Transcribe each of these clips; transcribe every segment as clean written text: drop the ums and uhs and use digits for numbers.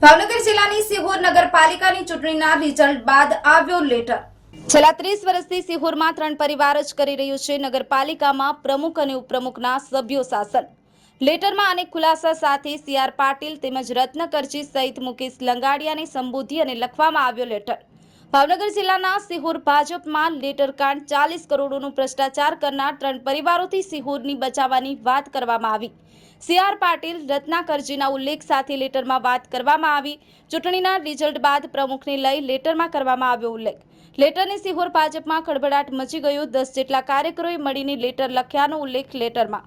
ભાવનગર જિલ્લાની સિહોર નગરપાલિકાની ચૂંટણીના રિઝલ્ટ બાદ આવ્યો લેટર। છેલ્લા 30 વર્ષથી સિહોરમાં 3 પરિવાર જ કરી રહ્યું છે નગરપાલિકામાં પ્રમુખ અને ઉપપ્રમુખના સભ્યો શાસન। લેટરમાં અનેક ખુલાસા સાથે સીઆર પાટીલ તેમજ રત્ન કરજી સહિત મુકેશ લંગાડિયાની સંબોધી અને લખવામાં આવ્યો લેટર। ભાવનગર જિલ્લાના સિહોર ભાજપમાં લેટરકાંડ 40 કરોડોનું ભ્રષ્ટાચાર કરનાર 3 પરિવારોથી સિહોરની બચાવવાની વાત કરવામાં આવી। સીઆર પાટીલ રત્ના કરજીના ઉલ્લેખ સાથે લેટરમાં વાત કરવામાં આવી। ચૂંટણીના રિઝલ્ટ બાદ પ્રમુખને લઈ લેટરમાં કરવામાં આવ્યો ઉલ્લેખ। લેટરની સિહોર ભાજપમાં ખળભળાટ મચી ગયો। 10 જેટલા કાર્યકરોએ મળીને લેટર લખ્યાનો ઉલ્લેખ લેટરમાં।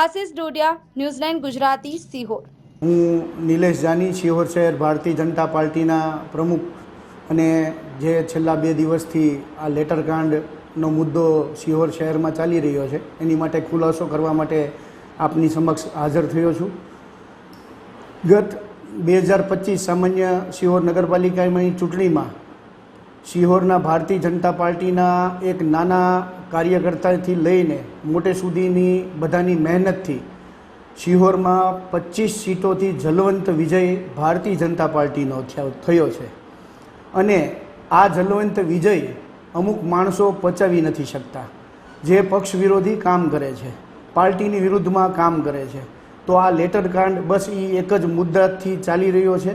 આશિષ ડોડિયા, ન્યૂઝ 9 ગુજરાતી, સિહોર। હું નિલેશ જાની, સિહોર શહેર ભારતીય જનતા પાર્ટીના પ્રમુખ અને જે છેલ્લા 2 દિવસથી આ લેટરકાંડનો મુદ્દો સિહોર શહેરમાં ચાલી રહ્યો છે એની માટે ખુલાસો કરવા માટે આપની સમક્ષ હાજર થયો છું। ગત 2025 સામાન્ય સિહોર નગરપાલિકાની ચૂંટણીમાં સિહોરના ભારતીય જનતા પાર્ટીના એક નાના કાર્યકર્તાથી લઈને મોટે સુધીની બધાની મહેનતથી સિહોરમાં 25 સીટોથી જલવંત વિજય ભારતીય જનતા પાર્ટીનો થયો છે અને આ જલવંત વિજય અમુક માણસો પચાવી નથી શકતા, જે પક્ષ વિરોધી કામ કરે છે, પાર્ટીની વિરુદ્ધમાં કામ કરે છે। તો આ લેટરકાંડ બસ એ એક જ મુદ્દાથી ચાલી રહ્યો છે,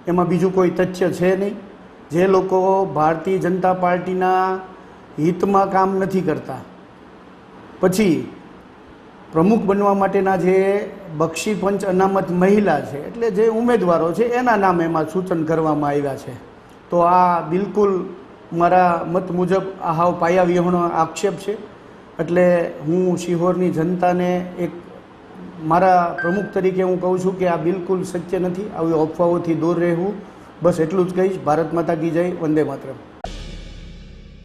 એમાં બીજું કોઈ તથ્ય છે નહીં। જે લોકો ભારતીય જનતા પાર્ટીના હિતમાં કામ નથી કરતા, પછી પ્રમુખ બનવા માટેના જે બક્ષી પંચ અનામત મહિલા છે એટલે જે ઉમેદવારો છે એના નામ એમાં સૂચન કરવામાં આવ્યા છે। તો આ બિલકુલ મારા મત મુજબ આ હાવ પાયા વિહોણો આક્ષેપ છે। એટલે હું સિહોરની જનતાને એક મારા પ્રમુખ તરીકે હું કહું છું કે આ બિલકુલ સત્ય નથી, આવી અફવાઓથી દૂર રહેવું, બસ એટલું જ કહીશ। ભારત માતા કી જય, વંદે માતરમ।